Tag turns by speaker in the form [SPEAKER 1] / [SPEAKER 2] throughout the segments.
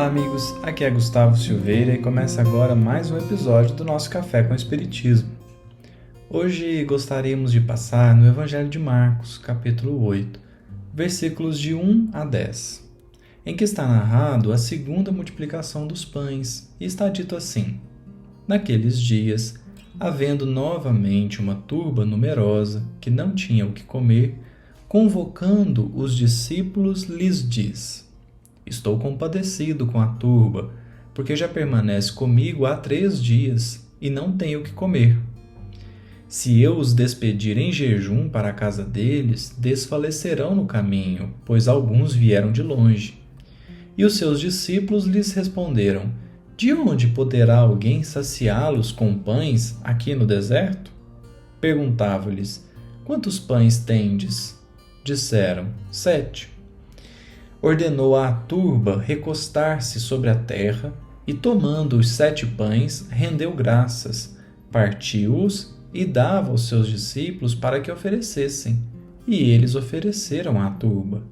[SPEAKER 1] Olá amigos, aqui é Gustavo Silveira e começa agora mais um episódio do nosso Café com Espiritismo. Hoje gostaríamos de passar no Evangelho de Marcos, capítulo 8, versículos de 1 a 10, em que está narrado a segunda multiplicação dos pães e está dito assim: Naqueles dias, havendo novamente uma turba numerosa que não tinha o que comer, convocando os discípulos, lhes diz: Estou compadecido com a turba, porque já permanece comigo há 3 dias e não tenho o que comer. Se eu os despedir em jejum para a casa deles, desfalecerão no caminho, pois alguns vieram de longe. E os seus discípulos lhes responderam: De onde poderá alguém saciá-los com pães aqui no deserto? Perguntava-lhes: Quantos pães tendes? Disseram: 7. Ordenou à turba recostar-se sobre a terra e, tomando os 7 pães, rendeu graças, partiu-os e dava aos seus discípulos para que oferecessem, e eles ofereceram à turba.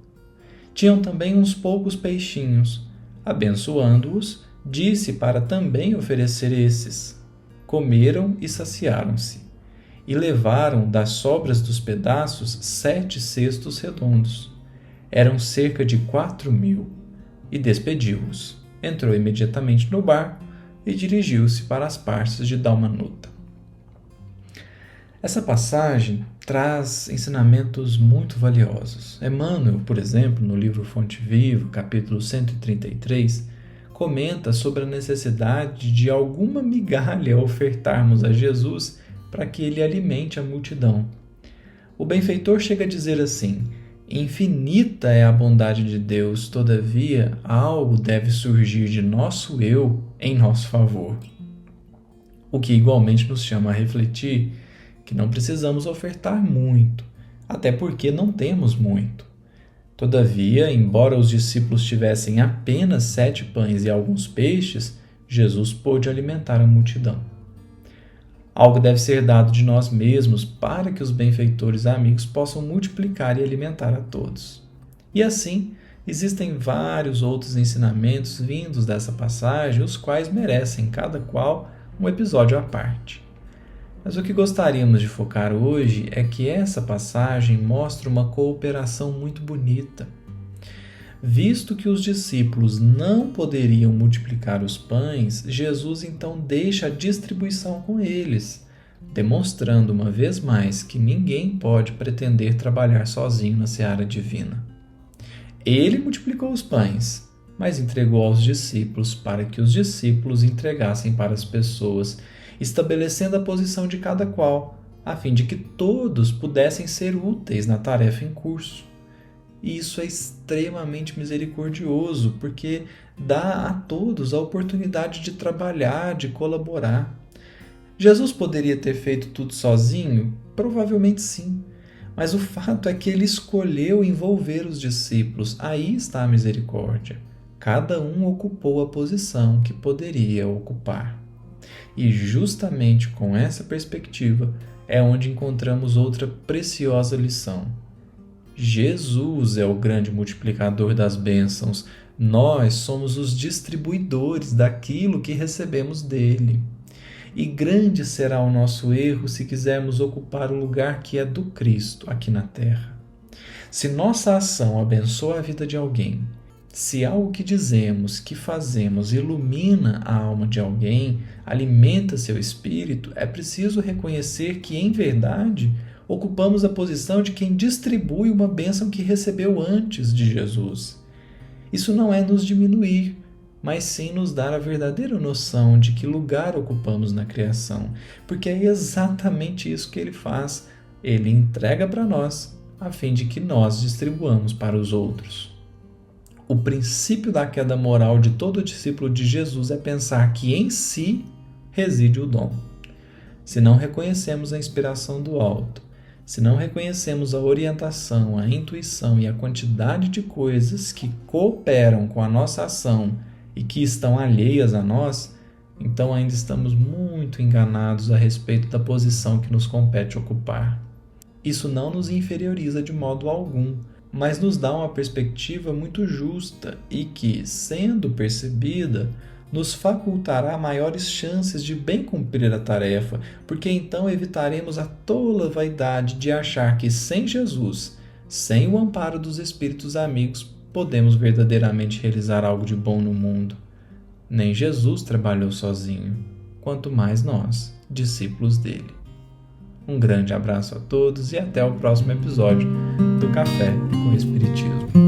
[SPEAKER 1] Tinham também uns poucos peixinhos. Abençoando-os, disse para também oferecer esses. Comeram e saciaram-se, e levaram das sobras dos pedaços 7 cestos redondos. Eram cerca de 4.000, e despediu-os. Entrou imediatamente no barco e dirigiu-se para as partes de Dalmanuta. Essa passagem traz ensinamentos muito valiosos. Emmanuel, por exemplo, no livro Fonte Viva, capítulo 133, comenta sobre a necessidade de alguma migalha ofertarmos a Jesus para que ele alimente a multidão. O benfeitor chega a dizer assim: Infinita é a bondade de Deus, todavia algo deve surgir de nosso eu em nosso favor. O que igualmente nos chama a refletir que não precisamos ofertar muito, até porque não temos muito. Todavia, embora os discípulos tivessem apenas 7 pães e alguns peixes, Jesus pôde alimentar a multidão. Algo deve ser dado de nós mesmos para que os benfeitores amigos possam multiplicar e alimentar a todos. E assim, existem vários outros ensinamentos vindos dessa passagem, os quais merecem cada qual um episódio à parte. Mas o que gostaríamos de focar hoje é que essa passagem mostra uma cooperação muito bonita. Visto que os discípulos não poderiam multiplicar os pães, Jesus então deixa a distribuição com eles, demonstrando uma vez mais que ninguém pode pretender trabalhar sozinho na seara divina. Ele multiplicou os pães, mas entregou aos discípulos para que os discípulos entregassem para as pessoas, estabelecendo a posição de cada qual, a fim de que todos pudessem ser úteis na tarefa em curso. E isso é extremamente misericordioso, porque dá a todos a oportunidade de trabalhar, de colaborar. Jesus poderia ter feito tudo sozinho? Provavelmente sim. Mas o fato é que ele escolheu envolver os discípulos. Aí está a misericórdia. Cada um ocupou a posição que poderia ocupar. E justamente com essa perspectiva é onde encontramos outra preciosa lição. Jesus é o grande multiplicador das bênçãos. Nós somos os distribuidores daquilo que recebemos dele. E grande será o nosso erro se quisermos ocupar o lugar que é do Cristo aqui na terra. Se nossa ação abençoa a vida de alguém, se algo que dizemos, que fazemos, ilumina a alma de alguém, alimenta seu espírito, é preciso reconhecer que, em verdade, ocupamos a posição de quem distribui uma bênção que recebeu antes de Jesus. Isso não é nos diminuir, mas sim nos dar a verdadeira noção de que lugar ocupamos na criação, porque é exatamente isso que ele faz. Ele entrega para nós, a fim de que nós distribuamos para os outros. O princípio da queda moral de todo discípulo de Jesus é pensar que em si reside o dom. Se não reconhecemos a inspiração do alto, se não reconhecemos a orientação, a intuição e a quantidade de coisas que cooperam com a nossa ação e que estão alheias a nós, então ainda estamos muito enganados a respeito da posição que nos compete ocupar. Isso não nos inferioriza de modo algum, mas nos dá uma perspectiva muito justa e que, sendo percebida, nos facultará maiores chances de bem cumprir a tarefa, porque então evitaremos a tola vaidade de achar que sem Jesus, sem o amparo dos espíritos amigos, podemos verdadeiramente realizar algo de bom no mundo. Nem Jesus trabalhou sozinho, quanto mais nós, discípulos dele. Um grande abraço a todos e até o próximo episódio do Café com o Espiritismo.